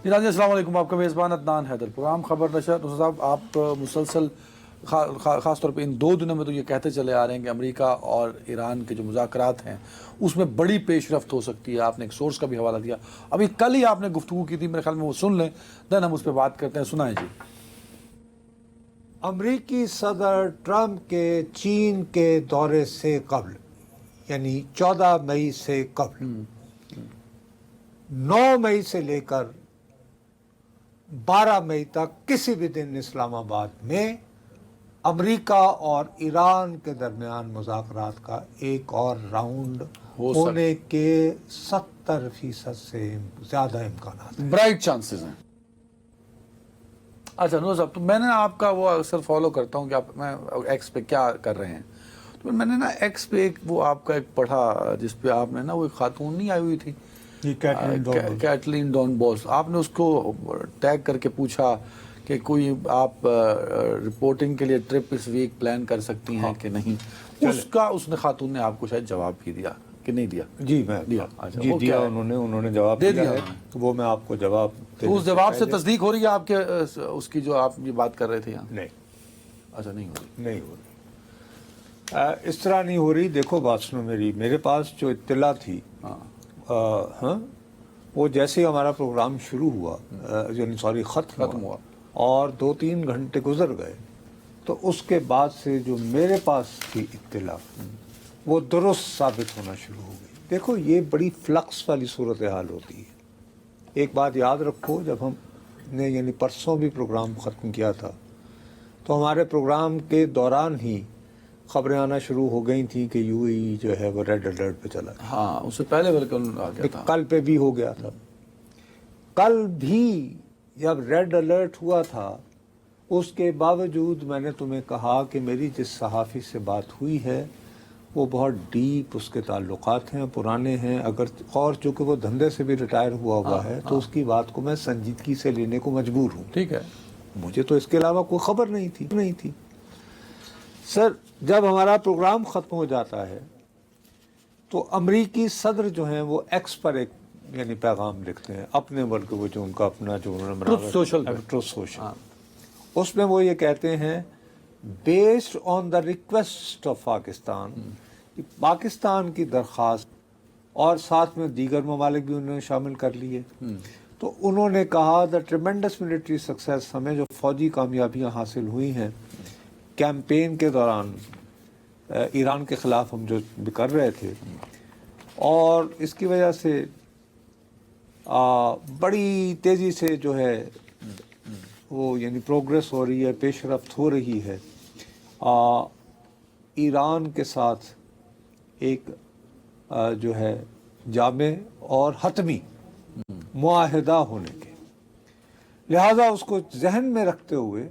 جی ناظرین السلام علیکم، آپ کا میزبان عدنان حیدر، پروگرام خبر نشر۔ نصر صاحب، آپ مسلسل خاص طور پہ ان 2 دنوں میں تو یہ کہتے چلے آ رہے ہیں کہ امریکہ اور ایران کے جو مذاکرات ہیں اس میں بڑی پیش رفت ہو سکتی ہے۔ آپ نے ایک سورس کا بھی حوالہ دیا، ابھی کل ہی آپ نے گفتگو کی تھی، میرے خیال میں وہ سن لیں، دین ہم اس پہ بات کرتے ہیں۔ سنائیں جی۔ امریکی صدر ٹرمپ کے چین کے دورے سے قبل، یعنی 14 مئی سے قبل، 9 مئی سے لے کر 12 مئی تک کسی بھی دن اسلام آباد میں امریکہ اور ایران کے درمیان مذاکرات کا ایک اور راؤنڈ ہونے کے 70% سے زیادہ امکانات ہیں، برائٹ چانسز ہیں۔ اچھا نور صاحب، تو میں نے آپ کا وہ اکثر فالو کرتا ہوں کہ آپ میں ایکس پہ کیا کر رہے ہیں، تو میں نے نا ایکس پہ ایک وہ آپ کا ایک پڑھا جس پہ آپ نے نا وہ ایک خاتون نہیں آئی ہوئی تھی، کیٹلین ڈون بوس، آپ نے اس کو ٹیگ کر کے پوچھا کہ کوئی آپ رپورٹنگ کے لیے ٹرپ اس ویک پلان کر سکتی ہیں کہ نہیں، اس کا اس نے خاتون نے آپ کو شاید جواب بھی دیا کہ نہیں دیا؟ جی میں دیا۔ جی دیا، انہوں نے جواب دیا ہے، وہ میں آپ کو جواب تو اس جواب سے تصدیق ہو رہی ہے آپ کے اس کی جو آپ یہ بات کر رہے تھے یہاں؟ نہیں، اچھا نہیں ہو رہی، نہیں ہو رہی، اس طرح نہیں ہو رہی۔ دیکھو بات سنو میرے پاس جو اطلاع تھی، ہاں وہ جیسے ہی ہمارا پروگرام شروع ہوا، یعنی ختم ہوا اور 2-3 گھنٹے گزر گئے، تو اس کے بعد سے جو میرے پاس تھی اطلاع وہ درست ثابت ہونا شروع ہو گئی۔ دیکھو یہ بڑی فلکس والی صورتحال ہوتی ہے۔ ایک بات یاد رکھو، جب ہم نے یعنی پرسوں بھی پروگرام ختم کیا تھا تو ہمارے پروگرام کے دوران ہی خبریں آنا شروع ہو گئی تھیں کہ یو اے ای جو ہے وہ ریڈ الرٹ پہ چلا گیا۔ ہاں اس سے پہلے بلکہ آ گیا تھا، کل پہ بھی ہو گیا تھا۔ کل بھی جب ریڈ الرٹ ہوا تھا، اس کے باوجود میں نے تمہیں کہا کہ میری جس صحافی سے بات ہوئی ہے وہ بہت ڈیپ اس کے تعلقات ہیں، پرانے ہیں، اگر اور چونکہ وہ دھندے سے بھی ریٹائر ہوا ہے تو اس کی بات کو میں سنجیدگی سے لینے کو مجبور ہوں۔ ٹھیک ہے، مجھے تو اس کے علاوہ کوئی خبر نہیں تھی۔ سر جب ہمارا پروگرام ختم ہو جاتا ہے تو امریکی صدر جو ہیں وہ ایکس پر ایک یعنی پیغام لکھتے ہیں اپنے ملک، وہ جو ان کا اپنا جو انہوں نے ٹروتھ سوشل، اس میں وہ یہ کہتے ہیں based on the request of Pakistan کی درخواست، اور ساتھ میں دیگر ممالک بھی انہوں نے شامل کر لیے، تو انہوں نے کہا دا ٹریمنڈس ملٹری سکسیس، ہمیں جو فوجی کامیابیاں حاصل ہوئی ہیں کیمپین کے دوران ایران کے خلاف ہم جو کر رہے تھے، اور اس کی وجہ سے بڑی تیزی سے جو ہے وہ یعنی پروگریس ہو رہی ہے، پیش رفت ہو رہی ہے ایران کے ساتھ ایک جو ہے جامع اور حتمی معاہدہ ہونے کے، لہذا اس کو ذہن میں رکھتے ہوئے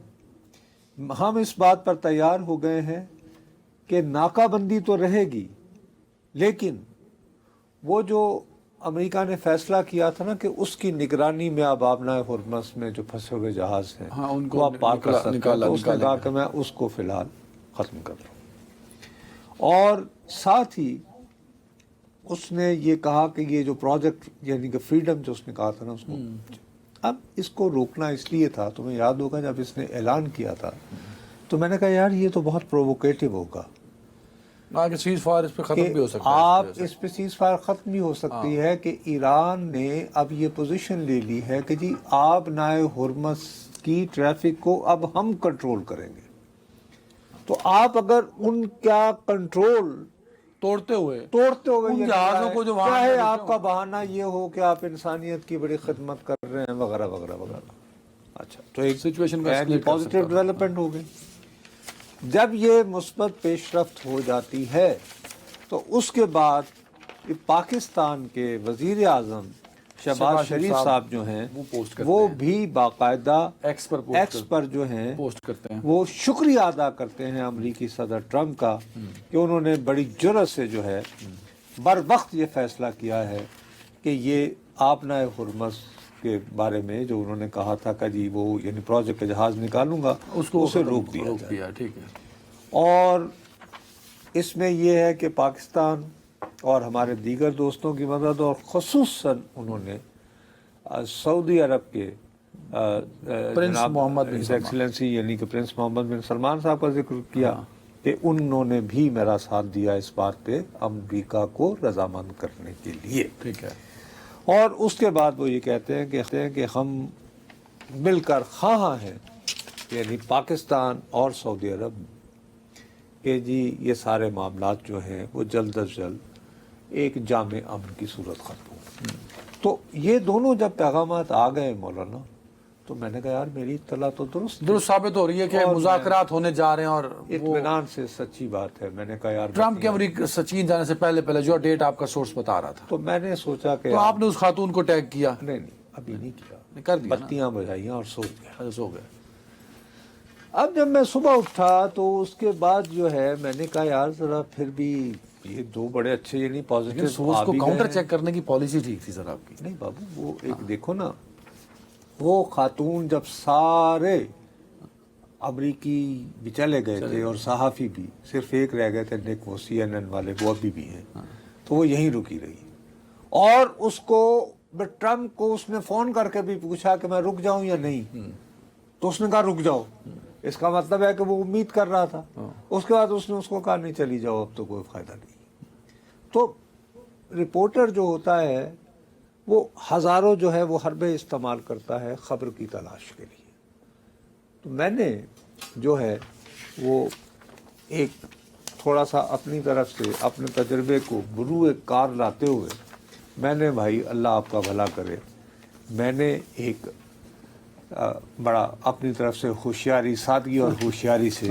ہم اس بات پر تیار ہو گئے ہیں کہ ناکہ بندی تو رہے گی، لیکن وہ جو امریکہ نے فیصلہ کیا تھا نا کہ اس کی نگرانی میں اب آبنائے ہرمز میں جو پھنسے ہوئے جہاز ہیں ان کو آپ پار کر سکتے ہیں، تو اس نے کہا کہ میں اس کو فی الحال ختم کر رہا ہوں، اور ساتھ ہی اس نے یہ کہا کہ یہ جو پروجیکٹ یعنی کہ فریڈم جو اس نے کہا تھا نا، اس کو اب اس کو روکنا اس لیے تھا، تمہیں یاد ہوگا جب اس نے اعلان کیا تھا تو میں نے کہا یار یہ تو بہت پرووکیٹو ہوگا، سیز فائر اس پہ ختم بھی ہو سکتا ہے، آپ اس پہ سیز فائر ختم بھی ہو سکتی ہے کہ ایران نے اب یہ پوزیشن لے لی ہے کہ جی آبنائے ہرمز کی ٹریفک کو اب ہم کنٹرول کریں گے، تو آپ اگر ان کا کنٹرول توڑتے ہوئے جہازوں کو جو چاہے آپ کا بہانہ یہ ہو کہ آپ انسانیت کی بڑی خدمت کر رہے ہیں وغیرہ وغیرہ وغیرہ، اچھا تو ایک سچویشن پازیٹیو ڈیولپمنٹ ہو گئی۔ جب یہ مثبت پیش رفت ہو جاتی ہے تو اس کے بعد پاکستان کے وزیر اعظم شہباز شریف صاحب جو ہیں وہ بھی باقاعدہ ایکس پر جو ہیں پوسٹ کرتے ہیں، وہ شکریہ ادا کرتے ہیں امریکی صدر ٹرمپ کا کہ انہوں نے بڑی جرأت سے جو ہے بر وقت یہ فیصلہ کیا ہے کہ یہ آبنائے ہرمز کے بارے میں جو انہوں نے کہا تھا کہ جی وہ یعنی پروجیکٹ کا جہاز نکالوں گا اسے روک دیا جائے۔ ٹھیک ہے، اور اس میں یہ ہے کہ پاکستان اور ہمارے دیگر دوستوں کی مدد، اور خصوصاً انہوں نے سعودی عرب کے پرنس محمد بن سلمان، ایکسیلنسی یعنی کہ پرنس محمد بن سلمان صاحب کا ذکر کیا کہ انہوں نے بھی میرا ساتھ دیا اس بات پہ امریکہ کو رضامند کرنے کے لیے. ٹھیک ہے. اور اس کے بعد وہ یہ کہتے ہیں کہ ہم مل کر خواہاں ہیں یعنی پاکستان اور سعودی عرب کہ جی یہ سارے معاملات جو ہیں وہ جلد از جلد ایک جامع امن کی صورت ختم ہو. تو یہ دونوں جب پیغامات آ گئے مولانا تو میں نے کہا یار میری اطلاع تو درست ثابت ہو رہی ہے کہ مذاکرات ہونے جا رہے ہیں اور اطمینان سے سچی بات ہے. میں نے کہا یار ٹرمپ کے امریکہ چین جانے سے پہلے جو ڈیٹ آپ کا سورس بتا رہا تھا تو میں نے سوچا کہ تو آپ نے اس خاتون کو ٹیگ کیا؟ نہیں ابھی نہیں کیا, کر دیا بتیاں بجائیاں اور سو گیا. سو گئے. اب جب میں صبح اٹھا تو اس کے بعد جو ہے میں نے کہا یار ذرا پھر بھی یہ دو بڑے اچھے یعنی پازیٹیو سورس کو کاؤنٹر چیک کرنے کی پالیسی ٹھیک تھی سر آپ کی. نہیں بابو وہ ایک دیکھو نا وہ خاتون جب سارے امریکی بھی چلے گئے تھے اور صحافی بھی صرف ایک رہ گئے تھے نیک وہ CNN والے وہ ابھی بھی ہیں تو وہ یہیں رکی رہی. اور اس کو ٹرمپ کو اس نے فون کر کے بھی پوچھا کہ میں رک جاؤں یا نہیں تو اس نے کہا رک جاؤ. اس کا مطلب ہے کہ وہ امید کر رہا تھا. اس کے بعد اس نے اس کو کہا نہیں چلی جاؤ اب تو کوئی فائدہ نہیں. تو رپورٹر جو ہوتا ہے وہ ہزاروں جو ہے وہ حربے استعمال کرتا ہے خبر کی تلاش کے لیے. تو میں نے جو ہے وہ ایک تھوڑا سا اپنی طرف سے اپنے تجربے کو بروئے کار لاتے ہوئے میں نے بھائی اللہ آپ کا بھلا کرے میں نے ایک بڑا اپنی طرف سے ہوشیاری سادگی اور ہوشیاری سے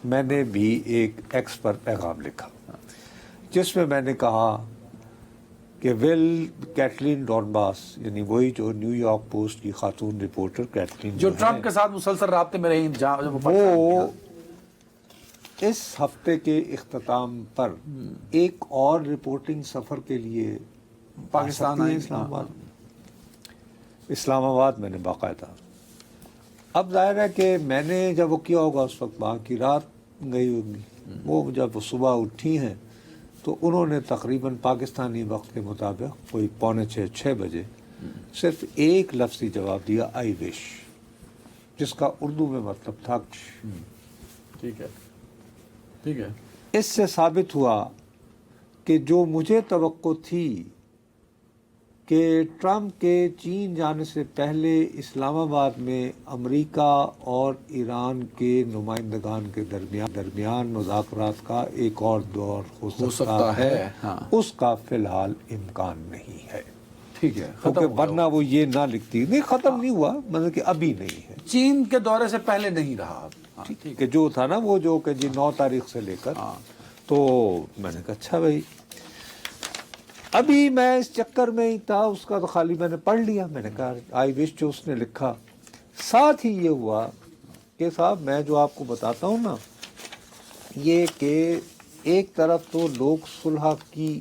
میں نے بھی ایک ایکس پر پیغام لکھا جس میں میں نے کہا کہ کیٹلین ڈونباس یعنی وہی جو نیو یارک پوسٹ کی خاتون رپورٹر کیٹلین جو ٹرمپ کے ساتھ مسلسل رابطے میں رہی وہ اس ہفتے کے اختتام پر ایک اور رپورٹنگ سفر کے لیے پاکستان آئی. اسلام آباد میں نے باقاعدہ. اب ظاہر ہے کہ میں نے جب وہ کیا ہوگا اس وقت وہاں کی رات گئی ہوگی. وہ جب صبح اٹھی ہیں تو انہوں نے تقریباً پاکستانی وقت کے مطابق کوئی 5:45 بجے صرف ایک لفظی جواب دیا آئی وش جس کا اردو میں مطلب تھا. ٹھیک ہے ٹھیک ہے. اس سے ثابت ہوا کہ جو مجھے توقع تھی کہ ٹرمپ کے چین جانے سے پہلے اسلام آباد میں امریکہ اور ایران کے نمائندگان کے درمیان مذاکرات کا ایک اور دور ہو سکتا ہے اس کا فی الحال امکان نہیں ہے. ٹھیک ہے. کیونکہ ورنہ وہ یہ نہ لکھتی نہیں ختم نہیں ہوا مطلب کہ ابھی نہیں ہے. چین کے دورے سے پہلے نہیں رہا کہ جو تھا نا وہ جو کہ جی 9 تاریخ سے لے کر تو میں نے کہا اچھا بھائی ابھی میں اس چکر میں ہی تھا اس کا تو خالی میں نے پڑھ لیا. میں نے کہا آئی وش جو اس نے لکھا. ساتھ ہی یہ ہوا کہ صاحب میں جو آپ کو بتاتا ہوں نا یہ کہ ایک طرف تو لوگ صلح کی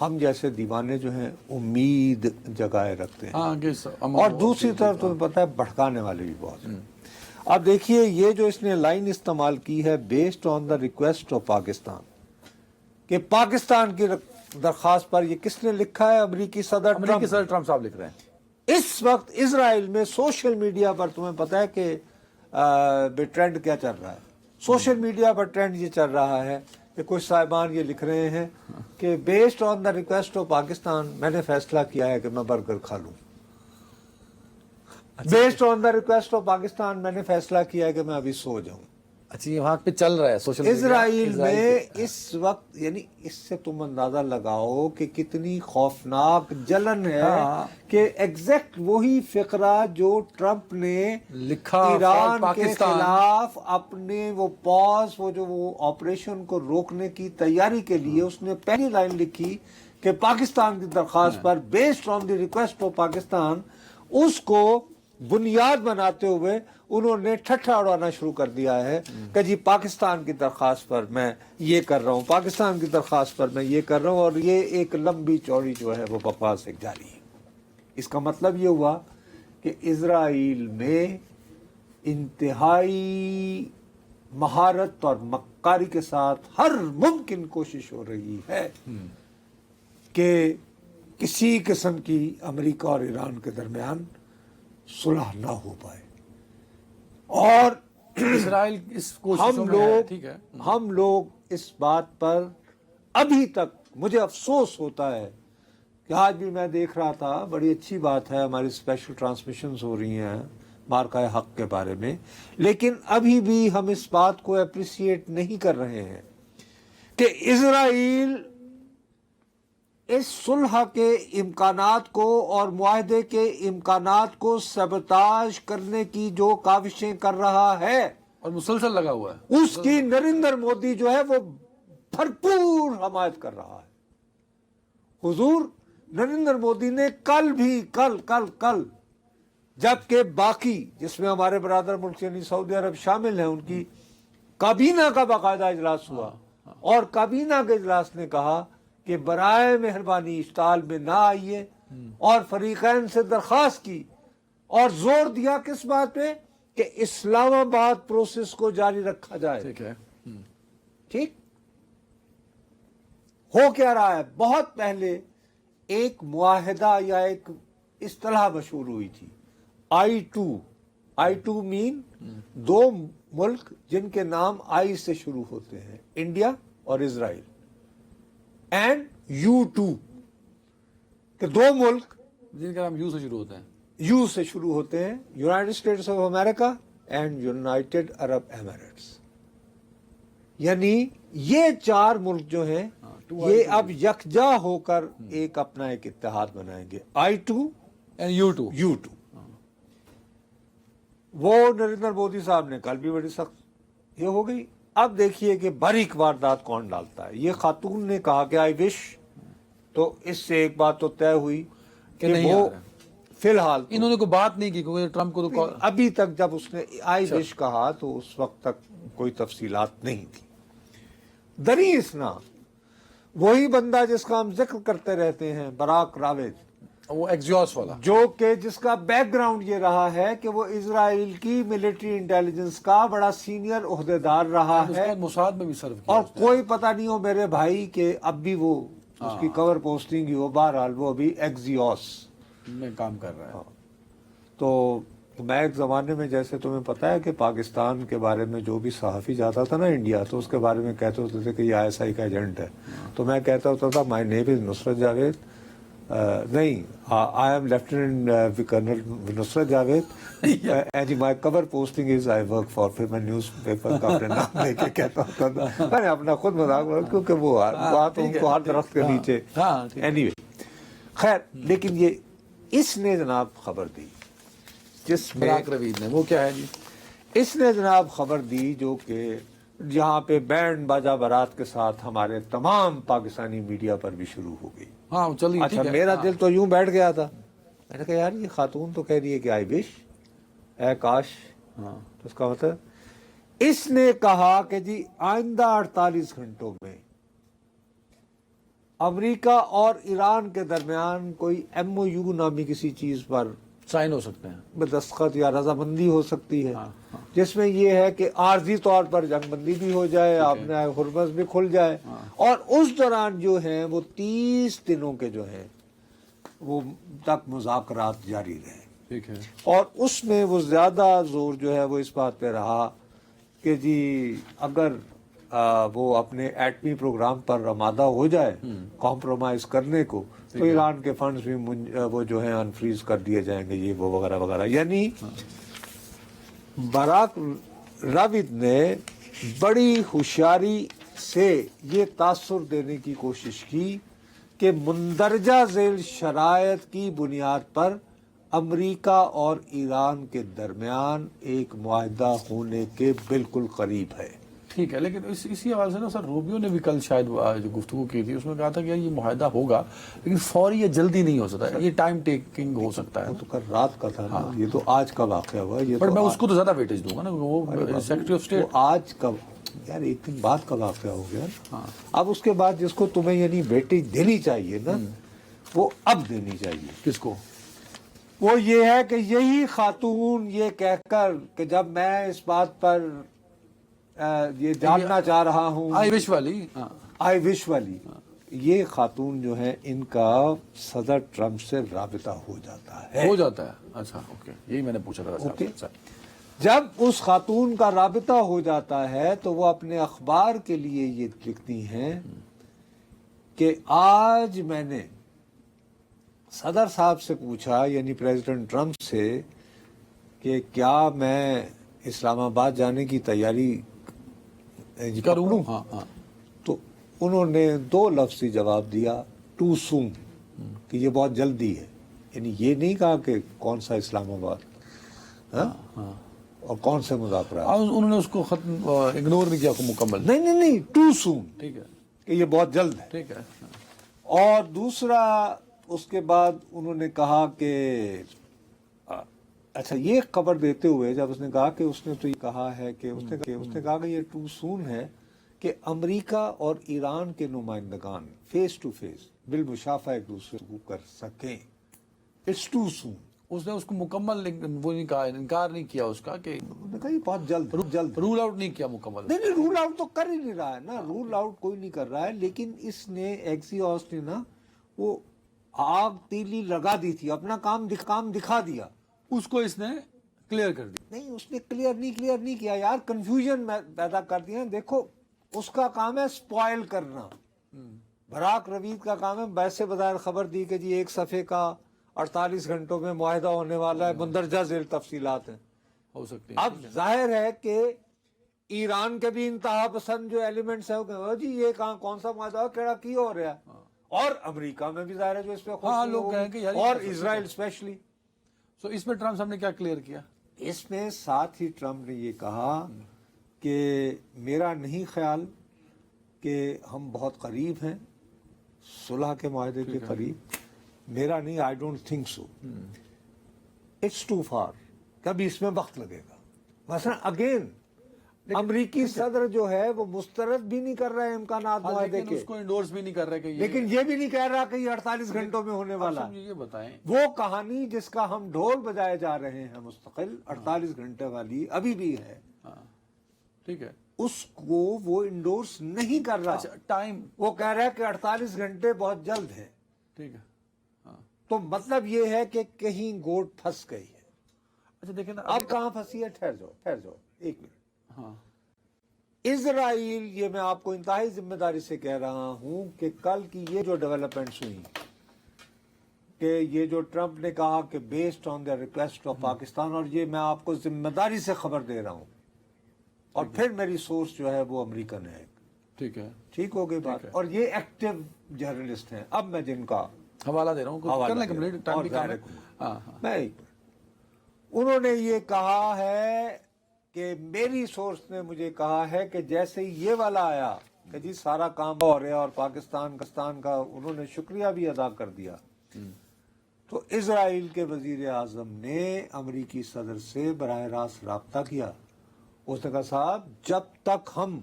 ہم جیسے دیوانے جو ہیں امید جگائے رکھتے ہیں اور دوسری طرف تمہیں پتہ ہے بھڑکانے والے بھی بہت ہیں. اب دیکھیے یہ جو اس نے لائن استعمال کی ہے based on the request of Pakistan کہ پاکستان کی درخواست پر یہ کس نے لکھا ہے امریکی صدر ٹرمپ صاحب لکھ رہے ہیں. اس وقت اسرائیل میں سوشل میڈیا پر تمہیں پتہ ہے کہ ٹرینڈ کیا چل رہا ہے. سوشل میڈیا پر ٹرینڈ یہ چل رہا ہے کہ کچھ صاحبان یہ لکھ رہے ہیں کہ based on the request of Pakistan میں نے فیصلہ کیا ہے کہ میں برگر کھا لوں. Based on the request of Pakistan میں نے فیصلہ کیا ہے کہ میں ابھی سو جاؤں. اچھا یہ وہاں پہ چل رہا ہے سوشل میڈیا اسرائیل میں اس وقت یعنی اس سے تم اندازہ لگاؤ کہ کتنی خوفناک جلن ہے کہ ایگزیکٹ وہی فقرہ جو ٹرمپ نے لکھا ایران کے خلاف اپنے وہ پاز وہ جو وہ آپریشن کو روکنے کی تیاری کے لیے اس نے پہلی لائن لکھی کہ پاکستان کی درخواست پر based on the request of Pakistan اس کو بنیاد بناتے ہوئے انہوں نے ٹھٹھا اڑانا شروع کر دیا ہے کہ جی پاکستان کی درخواست پر میں یہ کر رہا ہوں پاکستان کی درخواست پر میں یہ کر رہا ہوں اور یہ ایک لمبی چوڑی جو ہے وہ بکواس ایک جاری ہے. اس کا مطلب یہ ہوا کہ اسرائیل میں انتہائی مہارت اور مکاری کے ساتھ ہر ممکن کوشش ہو رہی ہے کہ کسی قسم کی امریکہ اور ایران کے درمیان صلح نہ ہو پائے. اور اسرائیل اس کوششوں میں ہے. ٹھیک ہے. ہم لوگ اس بات پر ابھی تک مجھے افسوس ہوتا ہے کہ آج بھی میں دیکھ رہا تھا, بڑی اچھی بات ہے ہماری اسپیشل ٹرانسمیشنز ہو رہی ہیں مارکہ حق کے بارے میں, لیکن ابھی بھی ہم اس بات کو اپریشیٹ نہیں کر رہے ہیں کہ اسرائیل اس صلح کے امکانات کو اور معاہدے کے امکانات کو سبوتاژ کرنے کی جو کاوشیں کر رہا ہے اور مسلسل لگا ہوا ہے, اس کی نریندر مودی جو ہے وہ بھرپور حمایت کر رہا ہے. حضور نریندر مودی نے کل بھی کل جبکہ باقی جس میں ہمارے برادر ملک یعنی سعودی عرب شامل ہیں, ان کی کابینہ کا باقاعدہ اجلاس ہوا اور کابینہ کے اجلاس نے کہا کہ برائے مہربانی اشتعال میں نہ آئیے, اور فریقین سے درخواست کی اور زور دیا کس بات پہ کہ اسلام آباد پروسیس کو جاری رکھا جائے. ٹھیک ہے. ٹھیک ہو کیا رہا ہے, بہت پہلے ایک معاہدہ یا ایک اصطلاح مشہور ہوئی تھی I2 مین دو ملک جن کے نام آئی سے شروع ہوتے ہیں, انڈیا اور اسرائیل, اینڈ U2 کہ دو ملک جن کا نام یو سے شروع ہوتا ہے, یو سے شروع ہوتے ہیں, United States of America and United Arab Emirates. یعنی یہ چار ملک جو ہیں یہ اب یکجا ہو کر ایک اپنا ایک اتحاد بنائیں گے, I2 اینڈ U2. وہ نریندر مودی صاحب نے کل بھی بڑی سخت یہ ہو گئی. اب دیکھیے کہ باریک واردات کون ڈالتا ہے. یہ خاتون نے کہا کہ آئی وش, تو اس سے ایک بات تو طے ہوئی کہ وہ فی الحال انہوں نے کوئی بات نہیں کی کیونکہ ٹرمپ کو تو ابھی تک جب اس نے آئی وش کہا تو اس وقت تک کوئی تفصیلات نہیں تھی. دری اسنا وہی بندہ جس کا ہم ذکر کرتے رہتے ہیں, براک راویج, وہ ایکزیوس والا, جو کہ جس کا بیک گراؤنڈ یہ رہا ہے کہ وہ اسرائیل کی ملٹری انٹیلیجنس کا بڑا سینئر عہدیدار رہا ہے, موساد میں بھی سرو کیا, اور کوئی پتہ نہیں ہو میرے بھائی کہ اب بھی وہ اس کی کور پوسٹنگ ہی ہو, بہرحال وہ ابھی ایکزیوس میں کام کر رہا ہے. تو میں ایک زمانے میں, جیسے تمہیں پتہ ہے کہ پاکستان کے بارے میں جو بھی صحافی جاتا تھا نا انڈیا, تو اس کے بارے میں کہتے ہوتے تھے کہ یہ ISI کا ایجنٹ ہے, تو میں کہتا ہوتا تھا مائی نیم از نصرت جاوید, نہیں I am lieutenant colonel Nusrat Javed and my core posting is I work for, پھر میں نیوز پیپر کا اپنے نام لے کے کہتا ہوتا تھا, میں نے اپنا خود مذاق بنا کیونکہ وہ بات ان کو ہر درخت کے نیچے. اینی وے خیر, لیکن یہ اس نے جناب خبر دی جس میں براک روید نے, وہ کیا ہے جی, اس نے جناب خبر دی جو کہ جہاں پہ بینڈ باجا بارات کے ساتھ ہمارے تمام پاکستانی میڈیا پر بھی شروع ہو گئی. ہاں چلیے. اچھا میرا دل تو یوں بیٹھ گیا تھا, میں نے کہا یار یہ خاتون تو کہہ رہی ہے کہ آئی وش, اے کاش, تو اس کا مطلب اس نے کہا کہ جی آئندہ 48 گھنٹوں میں امریکہ اور ایران کے درمیان کوئی MOU نامی کسی چیز پر سائن ہو سکتے ہیں, دستخط یا رضامندی ہو سکتی ہے, جس میں یہ ہے کہ عارضی طور پر جنگ بندی بھی ہو جائے, اپنے ہرمز بھی کھل جائے, اور اس دوران جو ہیں وہ 30 دنوں کے جو ہیں وہ تک مذاکرات جاری رہے. ٹھیک ہے. اور اس میں وہ زیادہ زور جو ہے وہ اس بات پہ رہا کہ جی اگر وہ اپنے ایٹمی پروگرام پر آمادہ ہو جائے کمپرومائز کرنے کو, تو ایران کے فنڈز بھی وہ جو ہیں انفریز کر دیے جائیں گے, یہ وہ وغیرہ وغیرہ. یعنی براک راوید نے بڑی ہوشیاری سے یہ تاثر دینے کی کوشش کی کہ مندرجہ ذیل شرائط کی بنیاد پر امریکہ اور ایران کے درمیان ایک معاہدہ ہونے کے بالکل قریب ہے. ٹھیک ہے, لیکن اسی حوالے سے نا سر روبیو نے بھی کل شاید جو گفتگو کی تھی اس میں کہا تھا کہ یہ معاہدہ ہوگا لیکن فوری یا جلدی نہیں ہو سکتا, یہ ٹائم ٹیکنگ ہو سکتا ہے. وہ تو کل رات کا تھا نا, یہ تو آج کا واقعہ ہوا. یہ پر میں اس کو تو زیادہ ویٹیج دوں گا نا, وہ سیکرٹری آف اسٹیٹ آج کا, یار ایک دن بعد کا واقعہ ہو گیا. اب اس کے بعد جس کو تمہیں یعنی ویٹیج دینی چاہیے نا, وہ اب دینی چاہیے. کس کو؟ وہ یہ ہے کہ یہی خاتون یہ کہہ کر کہ جب میں اس بات پر یہ جاننا چاہ رہا ہوں, آئی وش والی, آئی وش والی, یہ خاتون جو ہے ان کا صدر ٹرمپ سے رابطہ ہو جاتا ہے. ہو جاتا ہے. اچھا اوکے, یہی میں نے پوچھا تھا. اوکے. اچھا. جب اس خاتون کا رابطہ ہو جاتا ہے تو وہ اپنے اخبار کے لیے یہ لکھتی ہیں کہ آج میں نے صدر صاحب سے پوچھا, یعنی پریزیڈنٹ ٹرمپ سے, کہ کیا میں اسلام آباد جانے کی تیاری کروں. ہاں ہاں. تو انہوں نے 2 لفظی جواب دیا, ٹو سون, کہ یہ بہت جلدی ہے. یعنی یہ نہیں کہا کہ کون سا اسلام آباد اور کون سے مذاکرات. انہوں نے اس کو ختم اگنور نہیں کیا مکمل. نہیں, ٹو سون, ٹھیک ہے, کہ یہ بہت جلد ہے. ٹھیک ہے. اور دوسرا اس کے بعد انہوں نے کہا کہ اچھا, یہ خبر دیتے ہوئے جب اس نے کہا کہ اس نے تو یہ کہا ہے کہ اس نے کہا کہ یہ ٹو سون ہے کہ امریکہ اور ایران کے نمائندگان فیس ٹو فیس بالمشافہ ایک دوسرے کو کر سکیں. اٹس ٹو سون. اس نے اس کو مکمل وہ نہیں کہا, انکار نہیں کیا اس کا, کہ انہوں نے کہا یہ بہت جلد رول آؤٹ نہیں کیا مکمل. نہیں, رول آؤٹ تو کر ہی نہیں رہا ہے نا, رول آؤٹ کوئی نہیں کر رہا ہے. لیکن اس نے ایکسیوس نے نا وہ آگ تیلی لگا دی تھی, اپنا کام دکھا دیا. اس کو اس نے کلیئر کر دیا. نہیں, اس نے کلیئر نہیں کیا یار, کنفیوژن پیدا کر دیا. دیکھو اس کا کام ہے سپوائل کرنا. براک روید کا کام ہے ویسے بظاہر خبر دی کہ جی 1 صفحے کا 48 گھنٹوں میں معاہدہ ہونے والا ہے, مندرجہ ذیل تفصیلات ہیں. ہو سکتی. اب ظاہر ہے کہ ایران کے بھی انتہا پسند جو ایلیمنٹس ہیں جی یہ کون سا معاہدہ کیڑا کی ہو رہا ہے, اور امریکہ میں بھی ظاہر ہے جو اس پہ خوش لوگ کہیں کہ اور اسرائیل اسپیشلی. سو اس میں ٹرمپ صاحب نے کیا کلیئر کیا؟ اس میں ساتھ ہی ٹرمپ نے یہ کہا کہ میرا نہیں خیال کہ ہم بہت قریب ہیں صلح کے معاہدے کے قریب. میرا نہیں, I don't think so, it's too far, کبھی اس میں وقت لگے گا. مثلا اگین امریکی صدر جو ہے وہ مسترد بھی نہیں کر رہا ہے امکانات معاہدے کے, اس کو انڈورس بھی نہیں کر رہے کہ لیکن یہ بھی نہیں کہہ رہا کہ یہ 48 گھنٹوں میں ہونے والا. یہ بتائیں, وہ کہانی جس کا ہم ڈھول بجائے جا رہے ہیں مستقل 48 گھنٹے والی ابھی بھی ہے. ٹھیک ہے, اس کو وہ انڈورس نہیں کر رہا. ٹائم وہ کہہ رہا ہے کہ 48 گھنٹے بہت جلد ہے. ٹھیک ہے. تو مطلب یہ ہے کہ کہیں گوٹ پھنس گئی ہے. اچھا دیکھیں نا, اب کہاں پھنسی ہے, ٹھہر جاؤ 1 منٹ. ہاں, اسرائیل, یہ میں آپ کو انتہائی ذمہ داری سے کہہ رہا ہوں کہ کل کی یہ جو ڈیولپمنٹس ہوئی, کہ یہ جو ٹرمپ نے کہا کہ based on the request of Pakistan, اور یہ میں آپ کو ذمہ داری سے خبر دے رہا ہوں, اور پھر میری سورس جو ہے وہ امریکن ہے. ٹھیک ہے, ٹھیک ہو گئی بات. اور یہ ایکٹیو جرنلسٹ ہیں. اب میں جن کا حوالہ دے رہا ہوں, میں انہوں نے یہ کہا ہے کہ میری سورس نے مجھے کہا ہے کہ جیسے یہ والا آیا کہ جی سارا کام ہو رہا ہے اور پاکستان کا انہوں نے شکریہ بھی ادا کر دیا, تو اسرائیل کے وزیر اعظم نے امریکی صدر سے براہ راست رابطہ کیا. اس نے کہا صاحب جب تک ہم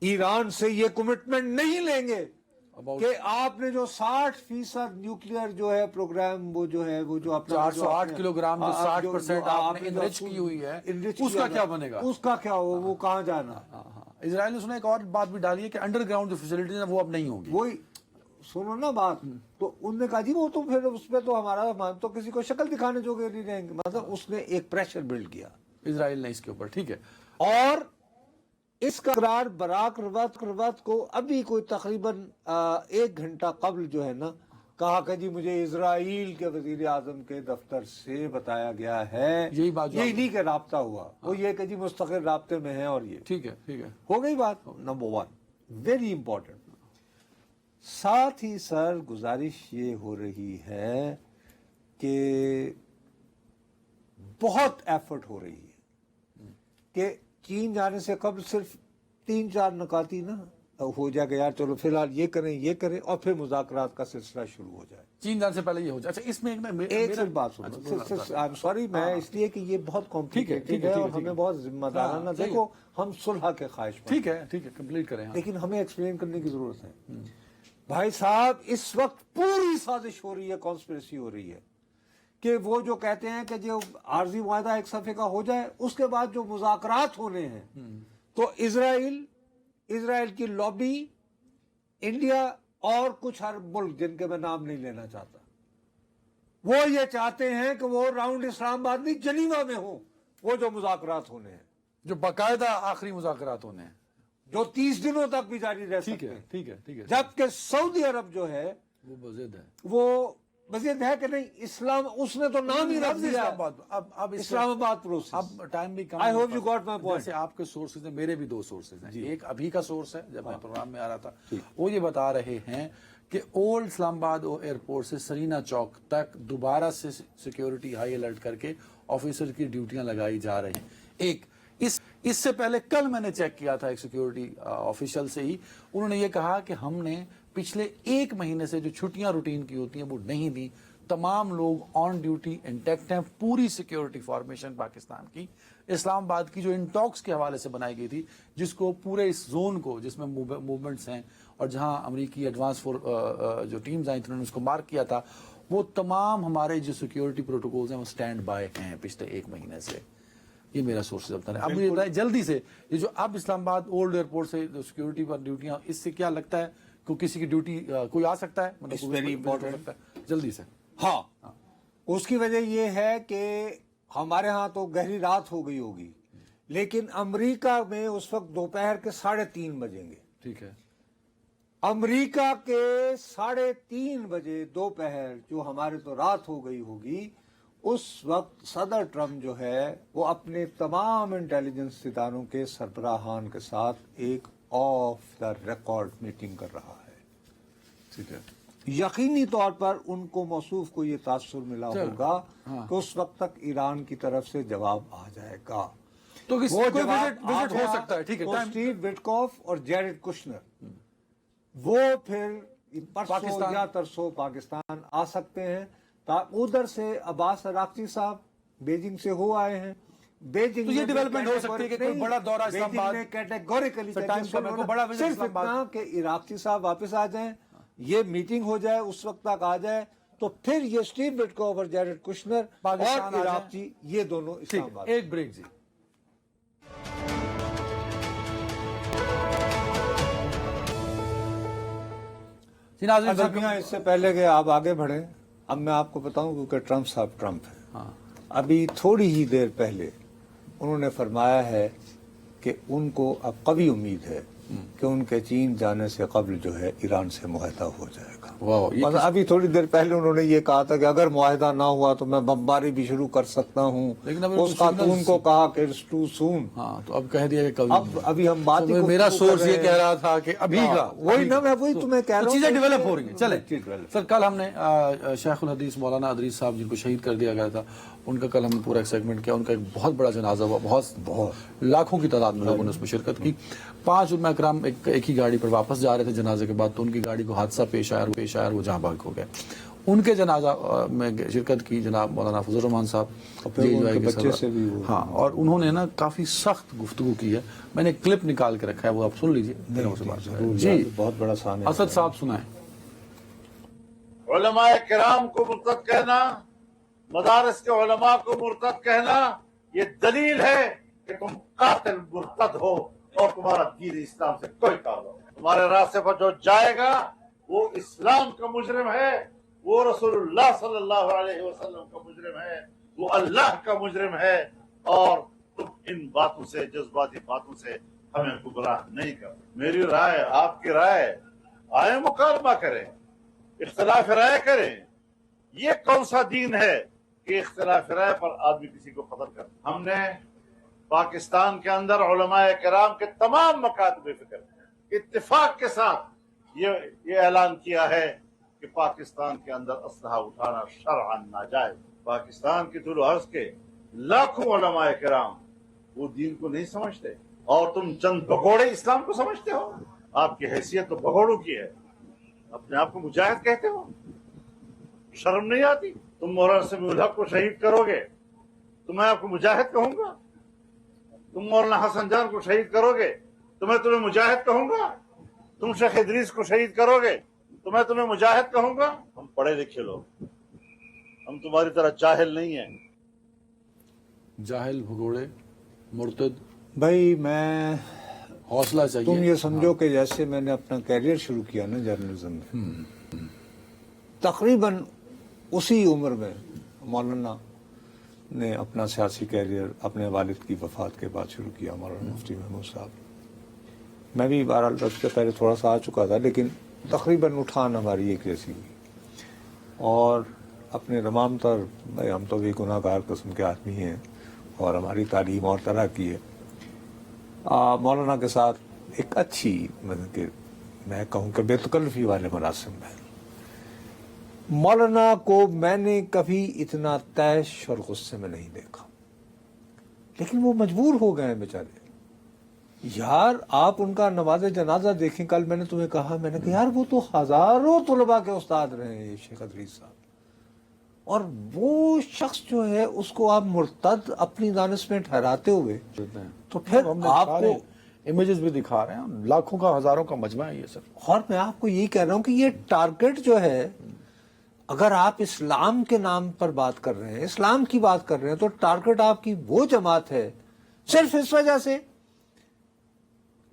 ایران سے یہ کمٹمنٹ نہیں لیں گے کہ آپ نے جو 60% نیوکلیئر جو ہے پروگرام وہ جو اپنا 408 کلو گرام جو 60% آپ نے انرچ کی ہوئی ہے, اس کا کیا بنے گا, اس کا کیا ہو, وہ کہاں جانا. اسرائیل نے سنا ایک اور بات بھی ڈالی ہے کہ انڈر گراؤنڈ جو فیسلٹیز ہیں وہ اب نہیں ہوگی. وہی سنو نا بات, تو انہوں نے کہا جی وہ تو پھر اس پہ تو ہمارا تو کسی کو شکل دکھانے جو نہیں رہیں گے. مطلب اس نے ایک پریشر بلڈ کیا اسرائیل نے اس کے اوپر. ٹھیک ہے, اور اس کا قرار براک روات کو ابھی کوئی تقریباً 1 گھنٹہ قبل جو ہے نا کہا کہ جی مجھے اسرائیل کے وزیر اعظم کے دفتر سے بتایا گیا ہے, یہی بات یہی نہیں کہ رابطہ ہوا, وہ یہ کہ جی مستقل رابطے میں ہیں. اور یہ ٹھیک ہے, ٹھیک ہے, ہو گئی بات. Number 1 very important. ساتھ ہی سر گزارش یہ ہو رہی ہے کہ بہت ایفرٹ ہو رہی ہے کہ چین جانے سے قبل صرف 3-4 نکاتی نا ہو جائے گا, یار چلو فی الحال یہ کریں اور پھر مذاکرات کا سلسلہ شروع ہو جائے. چین جانے سے پہلے یہ ہو جائے. اچھا اس میں ایک بات سنو, آئی ایم سوری, میں اس لیے کہ یہ بہت کمپلیکیٹڈ ہے اور ہمیں بہت ذمہ دارانہ, دیکھو ہم صلح کے خواہش مند. ٹھیک ہے, کمپلیٹ کریں, لیکن ہمیں ایکسپلین کرنے کی ضرورت ہے. بھائی صاحب اس وقت پوری سازش ہو رہی ہے, کانسپریسی ہو رہی ہے کہ وہ جو کہتے ہیں کہ جو عارضی معاہدہ 1 صفحے کا ہو جائے, اس کے بعد جو مذاکرات ہونے ہیں تو اسرائیل کی لابی انڈیا اور کچھ عرب ملک جن کے میں نام نہیں لینا چاہتا، وہ یہ چاہتے ہیں کہ وہ راؤنڈ اسلام آباد نہیں جنیوا میں ہوں، وہ جو مذاکرات ہونے ہیں، جو باقاعدہ آخری مذاکرات ہونے ہیں، جو 30 دنوں تک بھی جاری رہ ٹھیک سکتے ہے ہیں، ٹھیک ہے ٹھیک ہے، جبکہ سعودی عرب جو ہے وہ بضد ہے. وہ مزید ہے کہ نہیں اسلام، اس نے تو نام ہی رکھ دیا اسلام آباد. اب اسلام آباد پروسیس. اب ٹائم بھی کم I ہے. hope you got my point. جیسے آپ کے سورسز ہیں، میرے بھی 2 سورسز ہیں. جی. ایک ابھی کا سورس ہے جب میں پروگرام میں آ رہا تھا، ٹھیک. وہ یہ بتا رہے ہیں کہ اولڈ اسلام آباد ایئرپورٹ سے سرینا چوک تک دوبارہ سے سیکیورٹی ہائی الرٹ کر کے آفیسر کی ڈیوٹیاں لگائی جا رہی ہیں. ایک اس سے پہلے کل میں نے چیک کیا تھا ایک سیکیورٹی آفیشل سے ہی، انہوں نے یہ کہا کہ ہم نے پچھلے 1 مہینے سے جو چھٹیاں روٹین کی ہوتی ہیں وہ نہیں دی، تمام لوگ آن ڈیوٹی انٹیکٹ ہیں. پوری سیکیورٹی فارمیشن پاکستان کی اسلام آباد کی جو انٹاکس کے حوالے سے بنائی گئی تھی، جس کو پورے اس زون کو جس میں موومنٹس ہیں اور جہاں امریکی ایڈوانس جو ٹیمز آئی تھیں انہوں نے اس کو مارک کیا تھا، وہ تمام ہمارے جو سیکیورٹی پروٹوکولز ہیں وہ سٹینڈ بائی ہیں پچھلے 1 مہینے سے. یہ میرا سورس بتا رہا ہے. اب مجھے بتائیں جلدی سے، یہ جو اب اسلام آباد اولڈ ایئرپورٹ سے سیکیورٹی پر ڈیوٹیاں، اس سے کیا لگتا ہے کہ کسی کی ڈیوٹی کوئی آ سکتا ہے؟ مطلب جلدی سے. ہاں، اس کی وجہ یہ ہے کہ ہمارے ہاں تو گہری رات ہو گئی ہوگی، لیکن امریکہ میں اس وقت دوپہر کے 3:30 بجیں گے. ٹھیک ہے. امریکہ کے 3:30 بجے دوپہر جو ہمارے تو رات ہو گئی ہوگی، اس وقت صدر ٹرمپ جو ہے وہ اپنے تمام انٹیلیجنس اداروں کے سربراہان کے ساتھ ایک آف دا ریکارڈ میٹنگ کر رہا ہے. ٹھیک ہے. یقینی طور پر ان کو موصوف کو یہ تاثر ملا ہوگا کہ اس وقت تک ایران کی طرف سے جواب آ جائے گا. تو وہ کوئی جواب وزٹ ہو سکتا ہے. ٹھیک ہے. اسٹیو وٹکوف اور جیرڈ کشنر وہ پھر پرسوں یا ترسوں پاکستان آ سکتے ہیں. ادھر سے عباس عراقچی صاحب بیجنگ سے ہو آئے ہیں. بیجنگ تو یہ ڈیولپمنٹ ہو سکتی ہے کہ کوئی بڑا دورہ اسلام آباد کیٹیگوریکلی بڑا وزٹ اسلام آباد کہ عراقچی صاحب واپس آ جائیں، یہ میٹنگ ہو جائے، اس وقت تک آ جائے، تو پھر یہ اسٹیو وٹکوف اور جیرڈ کشنر اور عراقچی یہ دونوں اسلام آباد. ایک بریک جی. اس سے پہلے کہ آپ آگے بڑھیں، اب میں آپ کو بتاؤں کیونکہ ٹرمپ صاحب ٹرمپ ہیں. ابھی تھوڑی ہی دیر پہلے انہوں نے فرمایا ہے کہ ان کو اب قوی امید ہے کہ ان کے چین جانے سے قبل جو ہے ایران سے معاہدہ ہو جائے گا. ابھی تھوڑی دیر پہلے انہوں نے یہ کہا تھا کہ اگر معاہدہ نہ ہوا تو میں بمباری بھی شروع کر سکتا ہوں. اس خاتون کو کہا کہ اٹس ٹو سون. ہاں تو اب کہہ دیا کہ ابھی ہم بات میرا سورس یہ کہہ رہا تھا کہ ابھی کا وہی نا، میں وہی تمہیں کہہ رہا ہوں، چیزیں ڈیولپ ہو رہی ہیں. چلیں سر، کل ہم نے شیخ الحدیث مولانا ادریس صاحب جن کو شہید کر دیا گیا تھا، ان کا کل ہم نے پورا ایک سیگمنٹ کیا. ان کا ایک بہت بڑا جنازہ ہوا، بہت لاکھوں کی تعداد میں لوگوں نے اس میں شرکت کی. 5 علماء کرام ایک ہی گاڑی پر واپس جا رہے تھے جنازے کے بعد، تو ان کی گاڑی کو حادثہ پیش آیا اور وہ جہاں بھاگ ہو گئے. ان کے جنازہ میں شرکت کی جناب مولانا فضل الرحمان صاحب، بچے سے بھی. ہاں، اور انہوں نے نا کافی سخت گفتگو کی ہے. میں نے کلپ نکال کے رکھا ہے، وہ آپ سن لیجیے. جی بہت بڑا سامنے. اسد صاحب سنائیں. علماء کرام کو مرتد کہنا، مدارس کے علماء کو مرتد کہنا، یہ دلیل ہے کہ تم قاتل مرتد ہو اور تمہارا دین اسلام سے کوئی تعلق نہیں. تمہارے راستے پر جو جائے گا وہ اسلام کا مجرم ہے، وہ رسول اللہ صلی اللہ علیہ وسلم کا مجرم ہے، وہ اللہ کا مجرم ہے. اور تم ان باتوں سے، جذباتی باتوں سے ہمیں گمراہ نہیں کر. میری رائے، آپ کی رائے، آئے مکالمہ کریں، اختلاف رائے کریں. یہ کون سا دین ہے کہ اختلاف رائے پر آدمی کسی کو قتل کرے؟ ہم نے پاکستان کے اندر علماء کرام کے تمام مکاتب فکر اتفاق کے ساتھ یہ اعلان کیا ہے کہ پاکستان کے اندر اسلحہ اٹھانا شرعاً ناجائز. پاکستان کی طول و عرض کے لاکھوں علماء کرام وہ دین کو نہیں سمجھتے، اور تم چند بگوڑے اسلام کو سمجھتے ہو. آپ کی حیثیت تو بگوڑوں کی ہے، اپنے آپ کو مجاہد کہتے ہو. شرم نہیں آتی؟ تم مولانا سمیع الحق کو شہید کرو گے تو میں آپ کو مجاہد کہوں گا؟ تم مولانا حسن جان کو شہید کرو گے تو میں تمہیں مجاہد کہوں گا؟ تم شیخ ادریس کو شہید کرو گے تو میں تمہیں مجاہد کہوں گا؟ ہم پڑھے لکھے لوگ، ہم تمہاری طرح جاہل نہیں ہیں. جاہل، بھگوڑے، مرتد. بھائی میں حوصلہ چاہیے. تم یہ سمجھو کہ جیسے میں نے اپنا کیریئر شروع کیا نا جرنلزم میں، تقریباً اسی عمر میں مولانا نے اپنا سیاسی کیریئر اپنے والد کی وفات کے بعد شروع کیا، مولانا مفتی محمود صاحب. میں بھی بہرحال اس سے پہلے تھوڑا سا آ چکا تھا، لیکن تقریباً اٹھان ہماری ایک جیسی ہوئی. اور اپنے تمام تر بھائی ہم تو بھی گناہ گار قسم کے آدمی ہیں اور ہماری تعلیم اور طرح کی ہے. مولانا کے ساتھ ایک اچھی مطلب کہ میں کہوں کہ بے تکلفی والے مراسم میں مولانا کو میں نے کبھی اتنا طیش اور غصے میں نہیں دیکھا. لیکن وہ مجبور ہو گئے ہیں بیچارے. یار آپ ان کا نماز جنازہ دیکھیں. کل میں نے تمہیں کہا، میں نے کہا یار وہ تو ہزاروں طلباء کے استاد رہے ہیں شیخ ادریس صاحب، اور وہ شخص جو ہے اس کو آپ مرتد اپنی دانش میں ٹھہراتے ہوئے تو پھر آپ کو امیجز بھی دکھا رہے ہیں، لاکھوں کا ہزاروں کا مجمع ہے یہ سر. اور میں آپ کو یہی کہہ رہا ہوں کہ یہ ٹارگٹ جو ہے، اگر آپ اسلام کے نام پر بات کر رہے ہیں، اسلام کی بات کر رہے ہیں، تو ٹارگٹ آپ کی وہ جماعت ہے صرف اس وجہ سے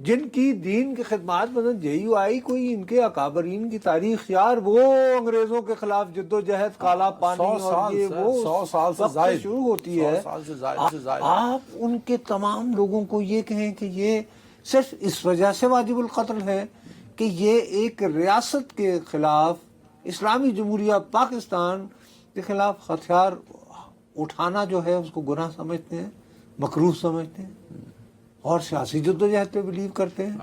جن کی دین کی خدمات مثلا JUI کوئی ان کے اکابرین کی تاریخ، یار وہ انگریزوں کے خلاف جد و جہد کالا پانی اور یہ وہ 100 سال سے وقت زائد شروع ہوتی ہے. 100 سال سے زائد. آپ ان کے تمام لوگوں کو یہ کہیں کہ یہ صرف اس وجہ سے واجب القتل ہے کہ یہ ایک ریاست کے خلاف، اسلامی جمہوریہ پاکستان کے خلاف ہتھیار اٹھانا جو ہے اس کو گناہ سمجھتے ہیں، مکروہ سمجھتے ہیں، اور سیاسی جدوجہد پہ بلیو کرتے ہیں.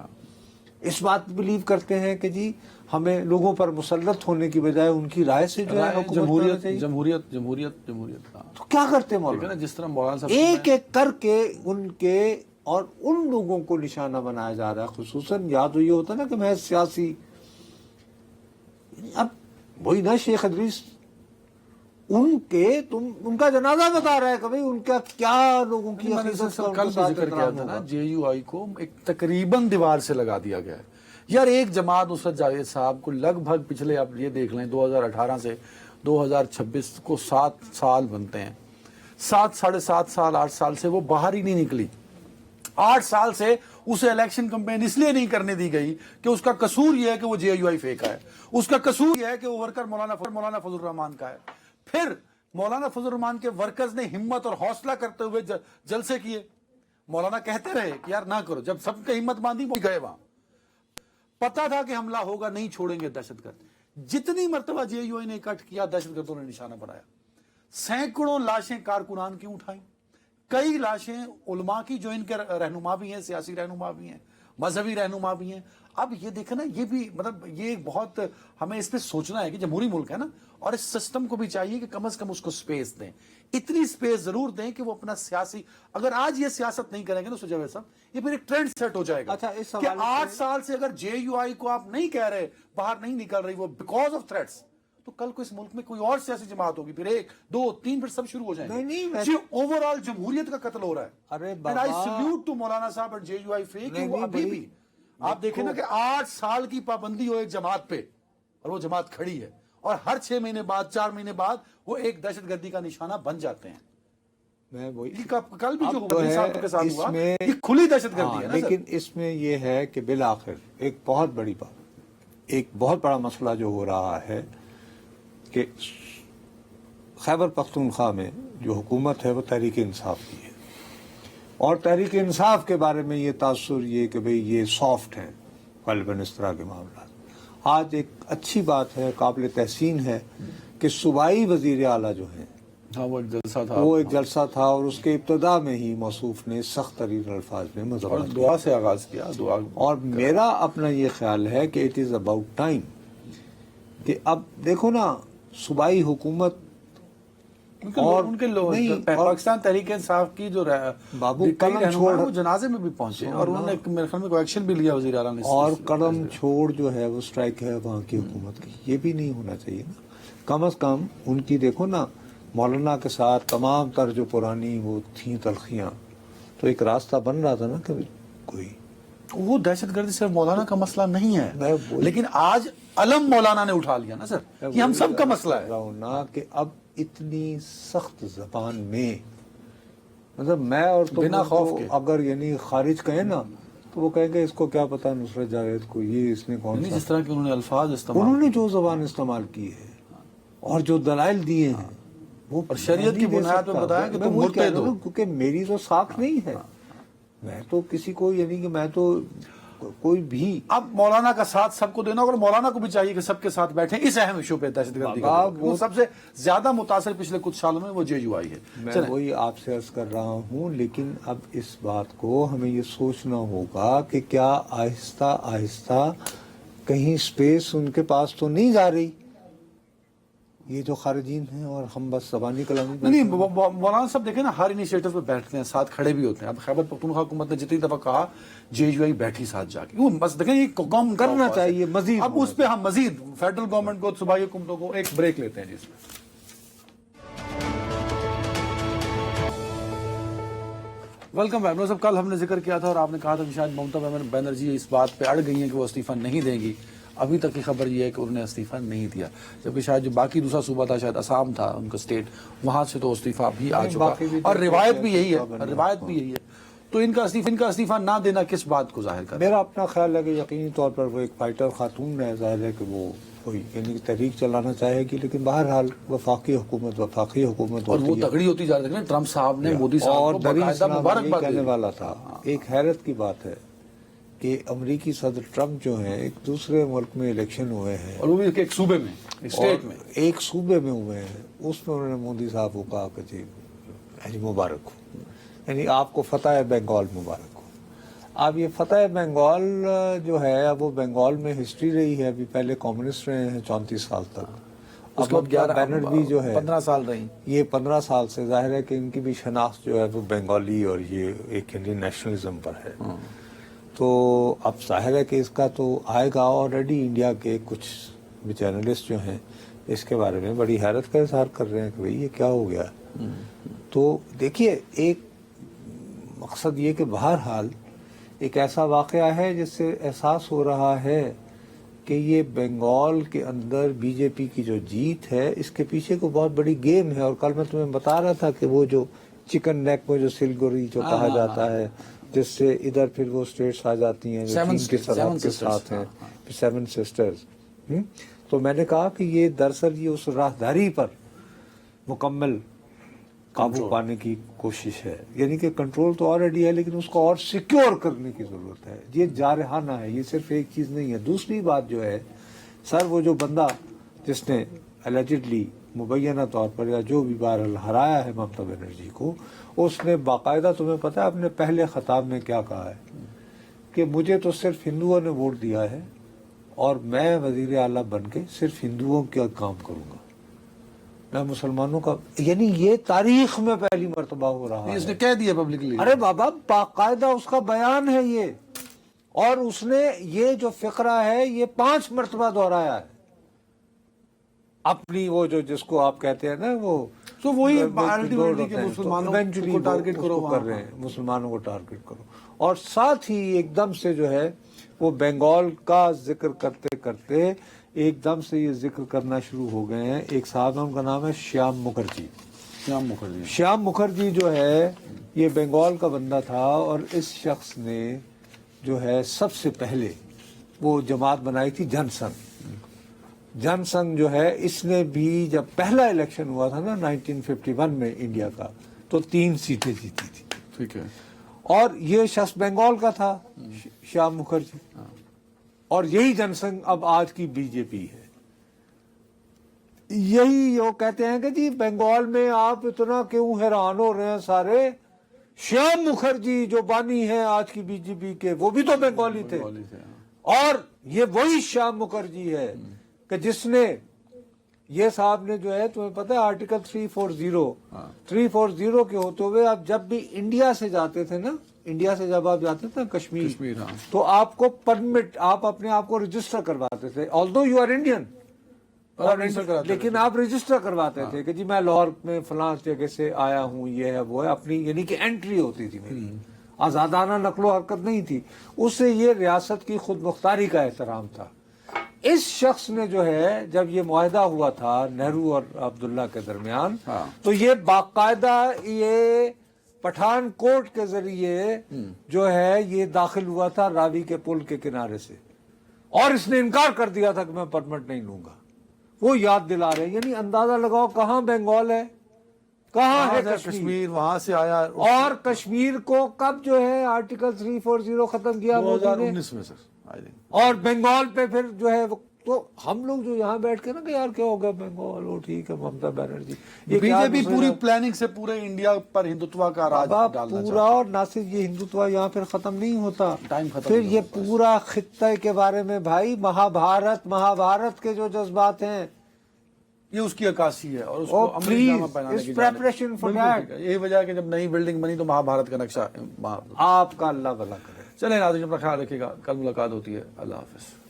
اس بات پہ بلیو کرتے ہیں کہ جی ہمیں لوگوں پر مسلط ہونے کی بجائے ان کی رائے سے جو ہے جمہوریت. تو کیا کرتے ہیں مولانا؟ جس طرح مولانا صاحب ایک ایک کر کے ان کے اور ان لوگوں کو نشانہ بنایا جا رہا ہے. خصوصاً یاد تو یہ ہوتا ہے نا کہ میں سیاسی، اب وہی نا شیخ ادریس ان کا جنازہ بتا رہا ہے کہ بھئی ان کا کیا لوگوں کی عقیدت کا کل بھی ذکر کیا تھا نا، JUI کو ایک تقریباً دیوار سے لگا دیا گیا ہے. یار ایک جماعت نصرت جاوید صاحب کو لگ بھگ پچھلے آپ یہ دیکھ لیں 2018 سے 2026 کو 7 سال بنتے ہیں، 7 7.5 سال 8 سال سے وہ باہر ہی نہیں نکلی. 8 سال سے اسے الیکشن کمپین اس لیے نہیں کرنے دی گئی کہ اس کا قصور یہ ہے کہ وہ JUI فیک ہے، اس کا قصور یہ ہے کہ وہ ورکر مولانا فضل الرحمان کا ہے. پھر مولانا فضل الرحمان کے ورکرز نے ہمت اور حوصلہ کرتے ہوئے جلسے کیے. مولانا کہتے رہے کہ یار نہ کرو، جب سب کی ہمت باندھی وہ گئے. وہاں پتا تھا کہ حملہ ہوگا، نہیں چھوڑیں گے دہشت گرد. جتنی مرتبہ JUI نے اکٹھ کیا دہشت گردوں نے نشانہ بنایا. سینکڑوں لاشیں کارکنان کی اٹھائیں، کئی لاشیں علماء کی جو ان کے رہنما بھی ہیں، سیاسی رہنما بھی ہیں، مذہبی رہنما بھی ہیں. اب یہ دیکھیں نا، یہ بھی مطلب یہ بہت ہمیں اس پہ سوچنا ہے کہ جمہوری ملک ہے نا، اور اس سسٹم کو بھی چاہیے کہ کم از کم اس کو سپیس دیں. اتنی سپیس ضرور دیں کہ وہ اپنا سیاسی، اگر آج یہ سیاست نہیں کریں گے نا سجاوید صاحب، یہ پھر ایک ٹرینڈ سیٹ ہو جائے گا. اچھا، اس کہ 8 سال سے اگر JUI کو آپ نہیں کہہ رہے، باہر نہیں نکل رہی وہ بیکاز آف تھریٹس، تو کل کو اس ملک میں کوئی اور سیاسی جماعت ہوگی، پھر 1 2 3 پھر سب شروع ہو جائیں گے. اوور آل جمہوریت کا قتل ہو رہا ہے. ارے And I salute to مولانا صاحب اور JUI فیک کہ وہ ابھی بھی آپ دیکھیں نا کہ 8 سال کی پابندی ہو ایک جماعت پہ، اور وہ جماعت کھڑی ہے، اور ہر 6 مہینے بعد 4 مہینے بعد وہ ایک دہشت گردی کا نشانہ بن جاتے ہیں. میں وہی کل بھی جو صاحب کے ساتھ ہوا یہ کھلی دہشت گردی ہے. لیکن اس میں یہ ہے کہ بالآخر ایک بہت بڑی بات، ایک بہت بڑا مسئلہ جو ہو رہا ہے کہ خیبر پختونخوا میں جو حکومت ہے وہ تحریک انصاف کی ہے، اور تحریک انصاف کے بارے میں یہ تاثر یہ کہ بھئی یہ سافٹ ہیں غالباً اس طرح کے معاملات. آج ایک اچھی بات ہے، قابل تحسین ہے کہ صوبائی وزیر اعلیٰ جو ہیں وہ ایک جلسہ تھا اور اس کے ابتدا میں ہی موصوف نے سخت ترین الفاظ میں مذمت دعا سے آغاز کیا. اور میرا اپنا یہ خیال ہے کہ اٹ از اباؤٹ ٹائم کہ اب دیکھو نا صوبائی حکومت اور ان کے لوگ پاکستان تحریک انصاف کی جو بابو قلم چھوڑ وہ جنازے میں بھی پہنچے اور انہوں نے میرے خیال میں کوئی ایکشن بھی لیا وزیر اعلیٰ نے. اور قلم چھوڑ جو ہے وہ سٹرائک ہے وہاں کی حکومت کی. یہ بھی نہیں ہونا چاہیے نا. کم از کم ان کی دیکھو نا، مولانا کے ساتھ تمام تر جو پرانی وہ تھیں تلخیاں، تو ایک راستہ بن رہا تھا نا کہ کوئی وہ دہشت گردی صرف مولانا کا مسئلہ نہیں ہے، لیکن آج علم مولانا نے اٹھا لیا نا سر، یہ ہم سب کا مسئلہ ہے. کہ اب اتنی سخت زبان میں مطلب میں اور تم بنا خوف کے اگر یعنی خارج کہیں نا تو وہ کہیں گے اس کو کیا پتا نصرت جاوید کو یہ اس نے کون سا. جس طرح کے انہوں نے الفاظ استعمال انہوں نے جو زبان استعمال کی ہے اور جو دلائل دیے ہیں وہ اور شریعت کی بنیاد پہ بتایا کہ تم مرتد ہو. کیونکہ میری تو ساکھ نہیں ہے, میں تو کسی کو یعنی کہ میں تو کوئی بھی. اب مولانا کا ساتھ سب کو دینا, اور مولانا کو بھی چاہیے کہ سب کے ساتھ بیٹھیں اس اہم ایشو پہ دہشت گردی کا. وہ سب سے زیادہ متاثر پچھلے کچھ سالوں میں وہ JUI ہے. میں وہی آپ سے عرض کر رہا ہوں, لیکن اب اس بات کو ہمیں یہ سوچنا ہوگا کہ کیا آہستہ آہستہ کہیں سپیس ان کے پاس تو نہیں جا رہی, یہ جو خارجین ہیں, اور ہم بس زبانی کلامی. نہیں مولانا صاحب دیکھیں نا, ہر انیشیٹو پہ بیٹھتے ہیں, ساتھ کھڑے بھی ہوتے ہیں. اب خیبر پختونخوا حکومت نے جتنی دفعہ کہا JUI بیٹھی ساتھ جا کے, وہ بس دیکھیں یہ کام کرنا چاہیے مزید. اب اس پہ ہم مزید فیڈرل گورنمنٹ کو, صوبائی حکومتوں کو ایک بریک لیتے ہیں. جس میں ویلکم بیک. صاحب کل ہم نے ذکر کیا تھا اور آپ نے کہا تھا کہ شاید ممتا بنرجی اس بات پہ اڑ گئی ہیں کہ وہ استعفیٰ نہیں دیں گی. ابھی تک کی خبر یہ ہے کہ انہوں نے استعفیٰ نہیں دیا, جبکہ شاید جو باقی دوسرا صوبہ تھا, شاید آسام تھا ان کا اسٹیٹ, وہاں سے تو استعفیٰ بھی آ چکا, اور روایت بھی یہی ہے, روایت بھی یہی ہے. تو ان کا استعفیٰ نہ دینا کس بات کو ظاہر کرتا ہے؟ میرا اپنا خیال ہے کہ یقینی طور پر وہ ایک فائٹر خاتون ہے, ظاہر ہے کہ وہ کوئی یعنی کہ تحریک چلانا چاہے گی, لیکن بہرحال وفاقی حکومت اور وہ تگڑی ہوتی جا رہی ہے. ٹرمپ صاحب نے مودی صاحب کو باقاعدہ مبارکباد کہنے والا تھا. ایک حیرت کی بات ہے کہ امریکی صدر ٹرمپ جو ہیں ایک دوسرے ملک میں الیکشن ہوئے ہیں, اور وہ بھی ایک صوبے میں, اسٹیٹ میں, ایک صوبے میں ہوئے ہیں, اس میں انہوں نے مودی صاحب کو کہا کہ جی مبارک ہو, یعنی آپ کو فتح بنگال مبارک ہو. اب یہ فتح بنگال جو ہے, اب وہ بنگال میں ہسٹری رہی ہے, ابھی پہلے کمیونسٹ رہے ہیں 34 سال تک, اس کو بینرجی جو ہے 15 سال رہی, یہ 15 سال سے ظاہر ہے کہ ان کی بھی شناخت جو ہے وہ بنگالی اور یہ ایک انڈین نیشنلزم پر ہے. تو اب ظاہر ہے کہ اس کا تو آئے گا. آلریڈی انڈیا کے کچھ جرنلسٹ جو ہیں اس کے بارے میں بڑی حیرت کا اظہار کر رہے ہیں کہ بھئی یہ کیا ہو گیا. تو دیکھیے, ایک مقصد یہ کہ بہرحال ایک ایسا واقعہ ہے جس سے احساس ہو رہا ہے کہ یہ بنگال کے اندر BJP کی جو جیت ہے اس کے پیچھے کو بہت بڑی گیم ہے. اور کل میں تمہیں بتا رہا تھا کہ وہ جو چکن نیک میں جو سلگوری جو کہا جاتا ہے, جس سے ادھر پھر وہ اسٹیٹس آ جاتی ہیں جو چین کی سرحد کے ساتھ ہیں, 7 سسٹرز. تو میں نے کہا کہ یہ دراصل یہ اس راہداری پر مکمل قابو پانے کی کوشش ہے, یعنی کہ کنٹرول تو آلریڈی ہے لیکن اس کو اور سیکیور کرنے کی ضرورت ہے. یہ جارحانہ ہے, یہ صرف ایک چیز نہیں ہے. دوسری بات جو ہے سر, وہ جو بندہ جس نے اللیجڈلی مبینہ طور پر یا جو بھی بہرحال ہرایا ہے ممتا بنرجی کو, اس نے باقاعدہ, تمہیں پتہ ہے اپنے پہلے خطاب میں کیا کہا ہے کہ مجھے تو صرف ہندوؤں نے ووٹ دیا ہے اور میں وزیر اعلیٰ بن کے صرف ہندوؤں کا کام کروں گا, میں مسلمانوں کا. یعنی یہ تاریخ میں پہلی مرتبہ ہو رہا ہے. اس نے کہہ دیا پبلکلی. ارے بابا, باقاعدہ اس کا بیان ہے یہ, اور اس نے یہ جو فقرہ ہے یہ 5 مرتبہ دہرایا ہے اپنی وہ جو جس کو آپ کہتے ہیں نا وہ, تو وہی مسلمانوں کو ٹارگٹ کرو کر رہے ہیں, مسلمانوں کو ٹارگٹ کرو. اور ساتھ ہی ایک دم سے جو ہے وہ بنگال کا ذکر کرتے کرتے ایک دم سے یہ ذکر کرنا شروع ہو گئے ہیں. ایک صاحب, ان کا نام ہے شیام مکھرجی. شیام مکھرجی جو ہے یہ بنگال کا بندہ تھا, اور اس شخص نے جو ہے سب سے پہلے وہ جماعت بنائی تھی جن سنگھ. جن سنگھ جو ہے اس نے بھی جب پہلا الیکشن ہوا تھا نا 1951 میں انڈیا کا, تو 3 سیٹیں جیتی تھی. ٹھیک ہے. اور یہ شخص بنگال کا تھا, شیام مکھرجی, اور یہی جن سنگھ اب آج کی BJP ہے. یہی وہ کہتے ہیں کہ جی بنگال میں آپ اتنا کیوں حیران ہو رہے ہیں سارے, شیام مکھرجی جو بانی ہے آج کی BJP کے, وہ بھی تو بنگالی تھے. اور یہ وہی شیام مکھرجی ہے کہ جس نے, یہ صاحب نے جو ہے تمہیں پتہ ہے آرٹیکل 340 کے ہوتے ہوئے آپ جب بھی انڈیا سے جاتے تھے نا, انڈیا سے جب آپ جاتے تھے کشمیر, تو آپ کو پرمٹ, آپ اپنے آپ کو رجسٹر کرواتے تھے, آلدو یو آر انڈین, لیکن آپ رجسٹر کرواتے تھے کہ جی میں لاہور میں فلاں جگہ سے آیا ہوں, یہ ہے وہ ہے, اپنی یعنی کہ انٹری ہوتی تھی میری, آزادانہ نقل و حرکت نہیں تھی. اس سے یہ ریاست کی خود مختاری کا احترام تھا. اس شخص نے جو ہے جب یہ معاہدہ ہوا تھا نہرو اور عبداللہ کے درمیان, تو یہ باقاعدہ یہ پٹھان کوٹ کے ذریعے جو ہے یہ داخل ہوا تھا راوی کے پل کے کنارے سے، اور اس نے انکار کر دیا تھا کہ میں پرمٹ نہیں لوں گا. وہ یاد دلا رہے ہیں. یعنی اندازہ لگاؤ کہاں بنگال ہے، کہاں ہے کشمیر، وہاں سے آیا. اور کشمیر کو کب جو ہے آرٹیکل 340 ختم کیا مودی نے، 2019 میں سر. اور بنگال پہ پھر جو ہے تو ہم لوگ جو یہاں بیٹھ کے نا کہ یار کیا ہوگا بنگال، وہ ٹھیک ہے ممتا بنرجی، بی جے پی پوری پلاننگ سے پورے انڈیا پر ہندوتوا کا راج ڈالنا پورا. اور نہ صرف یہ ہندوتوا یہاں پھر ختم نہیں ہوتا، ٹائم ختم پھر یہ پورا خطے کے بارے میں بھائی مہابھارت کے جو جذبات ہیں یہ اس کی عکاسی ہے، اور اس کو عملی جامہ پہنانے کی جانب. یہی وجہ ہے کہ جب نئی بلڈنگ بنی تو مہابھارت کا نقشہ. آپ کا اللہ بھلا کرے. چلیں ناظرین، اپنا خیال رکھیے گا. کل ملاقات ہوتی ہے. اللہ حافظ.